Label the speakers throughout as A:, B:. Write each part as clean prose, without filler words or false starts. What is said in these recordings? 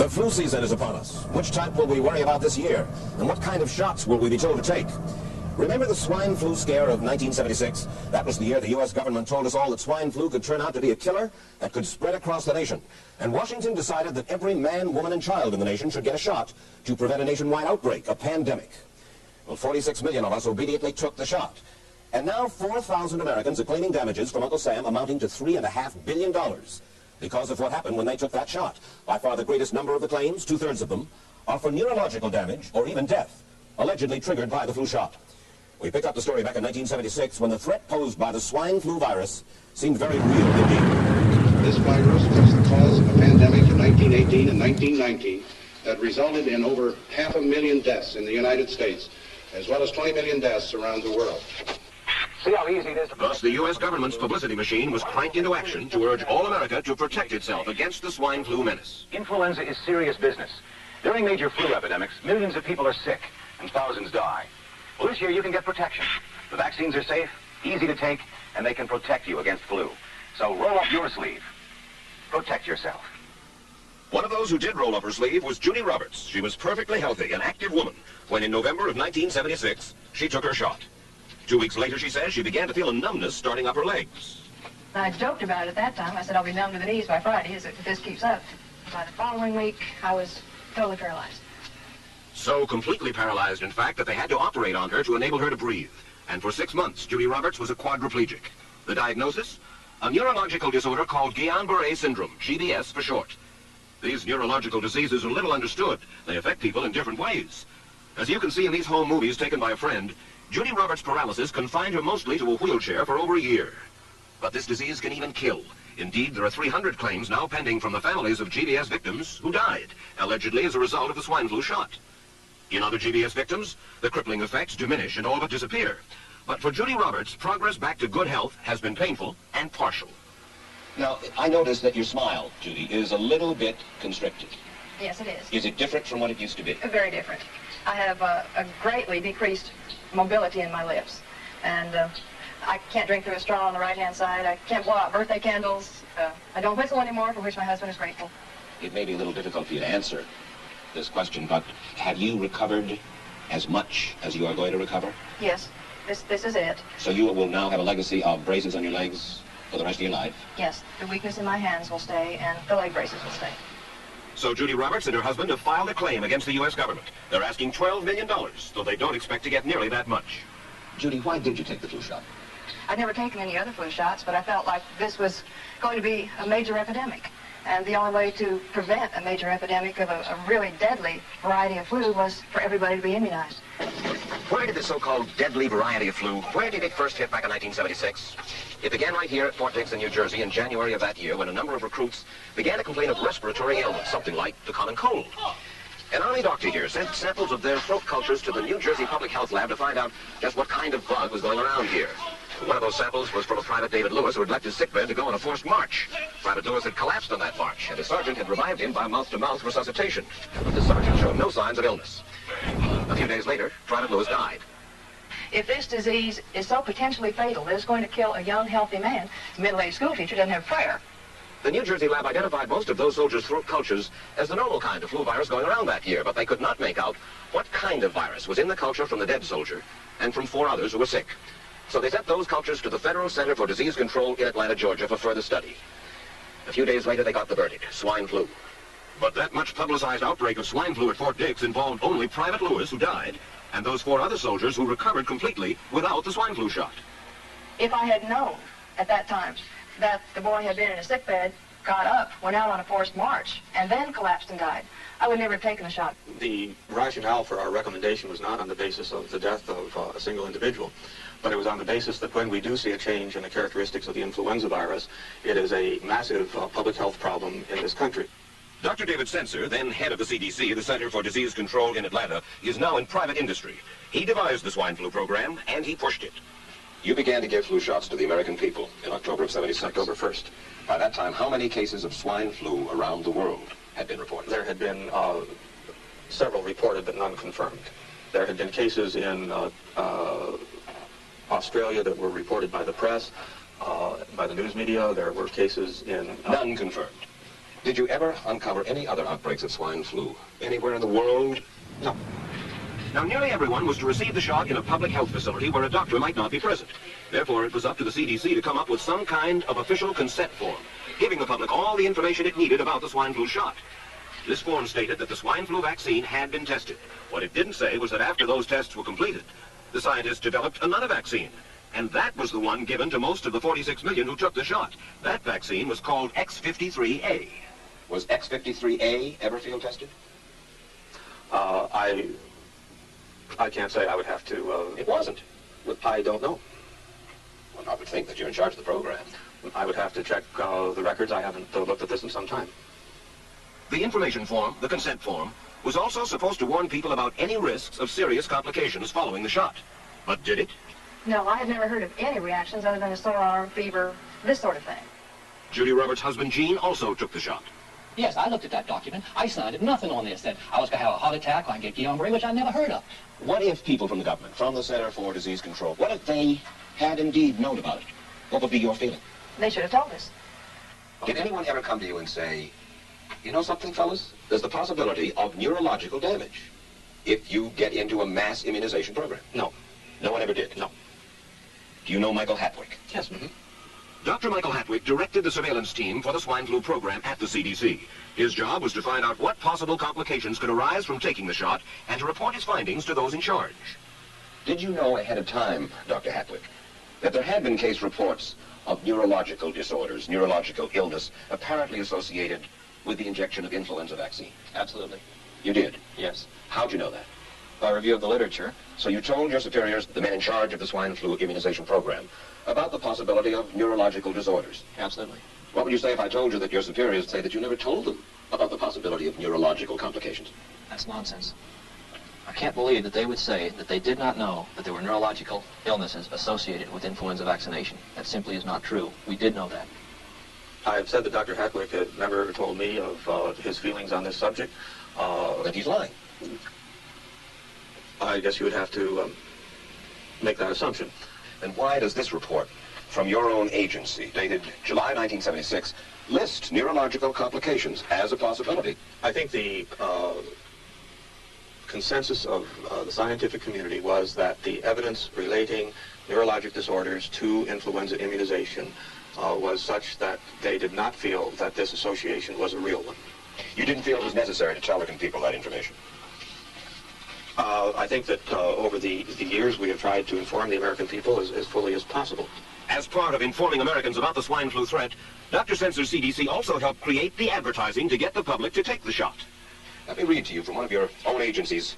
A: The flu season is upon us. Which type will we worry about this year? And what kind of shots will we be told to take? Remember the swine flu scare of 1976? That was the year the U.S. government told us all that swine flu could turn out to be a killer that could spread across the nation. And Washington decided that every man, woman, and child in the nation should get a shot to prevent a nationwide outbreak, a pandemic. Well, 46 million of us obediently took the shot. And now 4,000 Americans are claiming damages from Uncle Sam amounting to $3.5 billion because of what happened when they took that shot. By far the greatest number of the claims, 2/3 of them, are for neurological damage or even death, allegedly triggered by the flu shot. We picked up the story back in 1976 when the threat posed by the swine flu virus seemed very real indeed.
B: This virus was the cause of a pandemic in 1918 and 1919 that resulted in over 500,000 deaths in the United States, as well as 20 million deaths around the world.
C: See how easy it is to...
A: Thus, the U.S. government's publicity machine was cranked into action to urge all America to protect itself against the swine flu menace.
C: Influenza is serious business. During major flu epidemics, millions of people are sick and thousands die. Well, this year you can get protection. The vaccines are safe, easy to take, and they can protect you against flu. So roll up your sleeve. Protect yourself.
A: One of those who did roll up her sleeve was Judy Roberts. She was perfectly healthy, an active woman, when in November of 1976, she took her shot. 2 weeks later, she says, she began to feel a numbness starting up her legs.
D: I joked about it at that time. I said, I'll be numb to the knees by Friday if this keeps up. By the following week, I was totally paralyzed.
A: So completely paralyzed, in fact, that they had to operate on her to enable her to breathe. And for 6 months, Judy Roberts was a quadriplegic. The diagnosis? A neurological disorder called Guillain-Barré syndrome, GBS for short. These neurological diseases are little understood. They affect people in different ways. As you can see in these home movies taken by a friend, Judy Roberts' paralysis confined her mostly to a wheelchair for over a year. But this disease can even kill. Indeed, there are 300 claims now pending from the families of GBS victims who died, allegedly as a result of the swine flu shot. In other GBS victims, the crippling effects diminish and all but disappear. But for Judy Roberts, progress back to good health has been painful and partial. Now, I notice that your smile, Judy, is a little bit constricted.
D: Yes, it is.
A: Is it different from what it used to be?
D: Very different. I have a greatly decreased mobility in my lips. And I can't drink through a straw on the right-hand side. I can't blow out birthday candles. I don't whistle anymore, for which my husband is grateful.
A: It may be a little difficult for you to answer this question, but have you recovered as much as you are going to recover?
D: Yes, this is it.
A: So you will now have a legacy of braces on your legs for the rest of your life?
D: Yes, the weakness in my hands will stay, and the leg braces will stay.
A: So Judy Roberts and her husband have filed a claim against the U.S. government. They're asking $12 million, though they don't expect to get nearly that much. Judy, why did you take the flu shot?
D: I've never taken any other flu shots, but I felt like this was going to be a major epidemic. And the only way to prevent a major epidemic of a really deadly variety of flu was for everybody to be immunized.
A: Where did the so-called deadly variety of flu, where did it first hit back in 1976? It began right here at Fort Dix in New Jersey in January of that year when a number of recruits began to complain of respiratory ailments, something like the common cold. An Army doctor here sent samples of their throat cultures to the New Jersey Public Health Lab to find out just what kind of bug was going around here. One of those samples was from a Private David Lewis who had left his sickbed to go on a forced march. Private Lewis had collapsed on that march, and his sergeant had revived him by mouth-to-mouth resuscitation. But the sergeant showed no signs of illness. A few days later, Private Lewis died.
D: If this disease is so potentially fatal that it's going to kill a young, healthy man, a middle-aged school teacher doesn't have prayer.
A: The New Jersey lab identified most of those soldiers' throat cultures as the normal kind of flu virus going around that year, but they could not make out what kind of virus was in the culture from the dead soldier and from 4 others who were sick. So they sent those cultures to the Federal Center for Disease Control in Atlanta, Georgia for further study. A few days later, they got the verdict, swine flu. But that much publicized outbreak of swine flu at Fort Dix involved only Private Lewis, who died, and those 4 other soldiers who recovered completely without the swine flu shot.
D: If I had known at that time that the boy had been in a sickbed, got up, went out on a forced march, and then collapsed and died, I would never have taken the shot.
E: The rationale for our recommendation was not on the basis of the death of a single individual, but it was on the basis that when we do see a change in the characteristics of the influenza virus, it is a massive public health problem in this country.
A: Dr. David Senser, then head of the CDC, the Center for Disease Control in Atlanta, is now in private industry. He devised the swine flu program, and he pushed it. You began to give flu shots to the American people in October of 76.
E: October 1st.
A: By that time, how many cases of swine flu around the world had been reported?
E: There had been several reported, but none confirmed. There had been cases in Australia that were reported by the press, by the news media. There were cases in...
A: None confirmed. Did you ever uncover any other outbreaks of swine flu anywhere in the world?
E: No.
A: Now, nearly everyone was to receive the shot in a public health facility where a doctor might not be present. Therefore, it was up to the CDC to come up with some kind of official consent form, giving the public all the information it needed about the swine flu shot. This form stated that the swine flu vaccine had been tested. What it didn't say was that after those tests were completed, the scientists developed another vaccine. And that was the one given to most of the 46 million who took the shot. That vaccine was called X53A. Was X53A ever field tested?
E: I can't say. I would have to...
A: It wasn't.
E: I don't know.
A: Well, I would think that you're in charge of the program.
E: I would have to check the records. I haven't looked at this in some time.
A: The information form, the consent form, was also supposed to warn people about any risks of serious complications following the shot. But did it?
D: No, I have never heard of any reactions other than a sore arm, fever, this sort of thing.
A: Judy Roberts' husband, Gene, also took the shot.
F: Yes, I looked at that document. I signed it. Nothing on there said I was going to have a heart attack or I get Guillain-Barré, which I never heard of.
A: What if people from the government, from the Center for Disease Control, what if they had indeed known about it? What would be your feeling?
D: They should have told us.
A: Did anyone ever come to you and say, you know something, fellas? There's the possibility of neurological damage if you get into a mass immunization program?
E: No.
A: No one ever did?
E: No.
A: Do you know Michael Hatwick?
E: Yes. Mm-hmm.
A: Dr. Michael Hatwick directed the surveillance team for the swine flu program at the CDC. His job was to find out what possible complications could arise from taking the shot and to report his findings to those in charge. Did you know ahead of time, Dr. Hatwick, that there had been case reports of neurological disorders, neurological illness, apparently associated with the injection of influenza vaccine?
F: Absolutely.
A: You did?
F: Yes.
A: How'd you know that?
F: By review of the literature.
A: So you told your superiors, the men in charge of the swine flu immunization program, about the possibility of neurological disorders?
F: Absolutely.
A: What would you say if I told you that your superiors say that you never told them about the possibility of neurological complications?
F: That's nonsense. I can't believe that they would say that they did not know that there were neurological illnesses associated with influenza vaccination. That simply is not true. We did know that.
E: I've said that Dr. Hatwick had never told me of his feelings on this subject.
A: That he's lying.
E: I guess you would have to make that assumption.
A: Then why does this report from your own agency, dated July 1976, list neurological complications as a possibility?
E: I think the consensus of the scientific community was that the evidence relating neurologic disorders to influenza immunization was such that they did not feel that this association was a real one.
A: You didn't feel it was necessary to tell the people that information?
E: I think that over the years we have tried to inform the American people as fully as possible.
A: As part of informing Americans about the swine flu threat, Dr. Sensor's CDC also helped create the advertising to get the public to take the shot. Let me read to you from one of your own agency's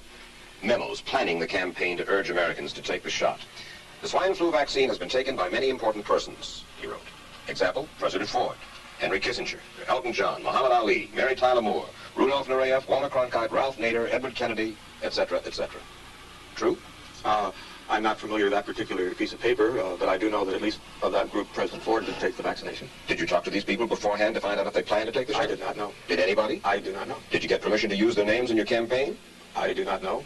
A: memos planning the campaign to urge Americans to take the shot. The swine flu vaccine has been taken by many important persons, he wrote. Example, President Ford, Henry Kissinger, Elton John, Muhammad Ali, Mary Tyler Moore, Rudolph Nureyev, Walter Cronkite, Ralph Nader, Edward Kennedy, etc., etc. True?
E: I'm not familiar with that particular piece of paper, but I do know that at least of that group, President Ford did take the vaccination.
A: Did you talk to these people beforehand to find out if they planned to take the shot?
E: I did not know.
A: Did anybody?
E: I do not know.
A: Did you get permission to use their names in your campaign?
E: I do not know.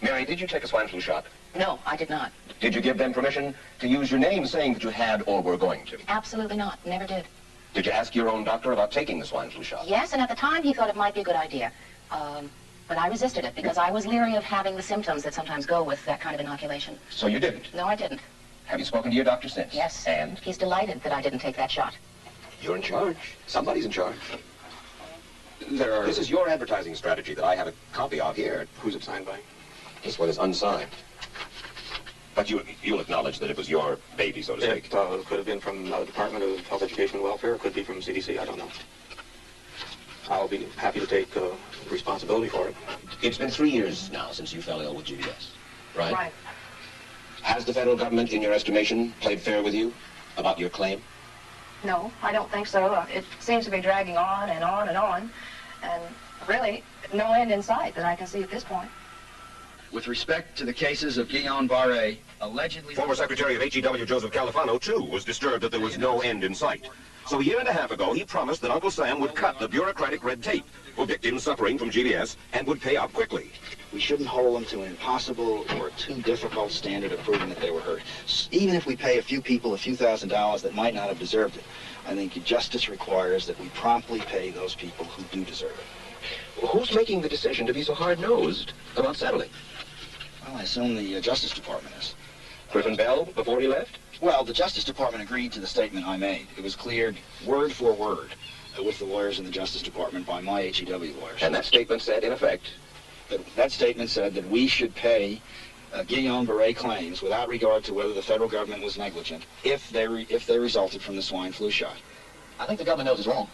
A: Mary, did you take a swine flu shot?
G: No, I did not.
A: Did you give them permission to use your name saying that you had or were going to?
G: Absolutely not. Never did.
A: Did you ask your own doctor about taking the swine flu shot?
G: Yes, and at the time he thought it might be a good idea. But I resisted it because I was leery of having the symptoms that sometimes go with that kind of inoculation.
A: So you didn't?
G: No, I didn't.
A: Have you spoken to your doctor since?
G: Yes.
A: And?
G: He's delighted that I didn't take that shot.
A: You're in charge. Somebody's in charge. This is your advertising strategy that I have a copy of here.
E: Who's it signed by?
A: This one is unsigned. But you'll acknowledge that it was your baby, so to speak.
E: It could have been from the Department of Health, Education, and Welfare. It could be from CDC. I don't know. I'll be happy to take responsibility for it.
A: It's been 3 years now since you fell ill with GBS, right?
D: Right.
A: Has the federal government, in your estimation, played fair with you about your claim?
D: No, I don't think so. It seems to be dragging on and on and on. And really, no end in sight that I can see at this point.
H: With respect to the cases of Guillain-Barré, allegedly...
A: Former Secretary of HEW Joseph Califano, too, was disturbed that there was no end in sight. So a year and a half ago, he promised that Uncle Sam would cut the bureaucratic red tape for victims suffering from GBS and would pay up quickly.
I: We shouldn't hold them to an impossible or too difficult standard of proving that they were hurt. Even if we pay a few people a few $1,000s that might not have deserved it, I think justice requires that we promptly pay those people who do deserve it.
A: Well, who's making the decision to be so hard-nosed about settling?
I: Well, I assume the Justice Department is.
A: Griffin Bell, before he left?
I: Well, the Justice Department agreed to the statement I made. It was cleared word for word with the lawyers in the Justice Department by my HEW lawyers.
A: And that statement said, in effect?
I: That statement said that we should pay Guillain-Barré claims without regard to whether the federal government was negligent if they resulted from the swine flu shot.
F: I think the government knows it's wrong.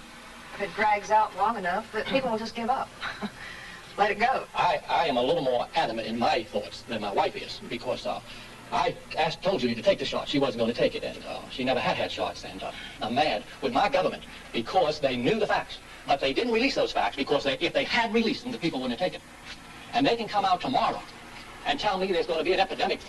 D: If it drags out long enough, that people will just give up. Let it go.
J: I am a little more adamant in my thoughts than my wife is, because I told Judy to take the shot. She wasn't going to take it, and she never had shots. And I'm mad with my government because they knew the facts, but they didn't release those facts because if they had released them, the people wouldn't have taken it. And they can come out tomorrow and tell me there's going to be an epidemic,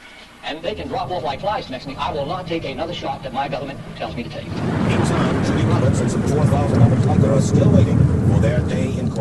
J: and they can drop off like flies next to me. I will not take another shot that my government tells me to take.
K: Meantime, Judy Roberts and some 4,000 others like her are still waiting for their day in court.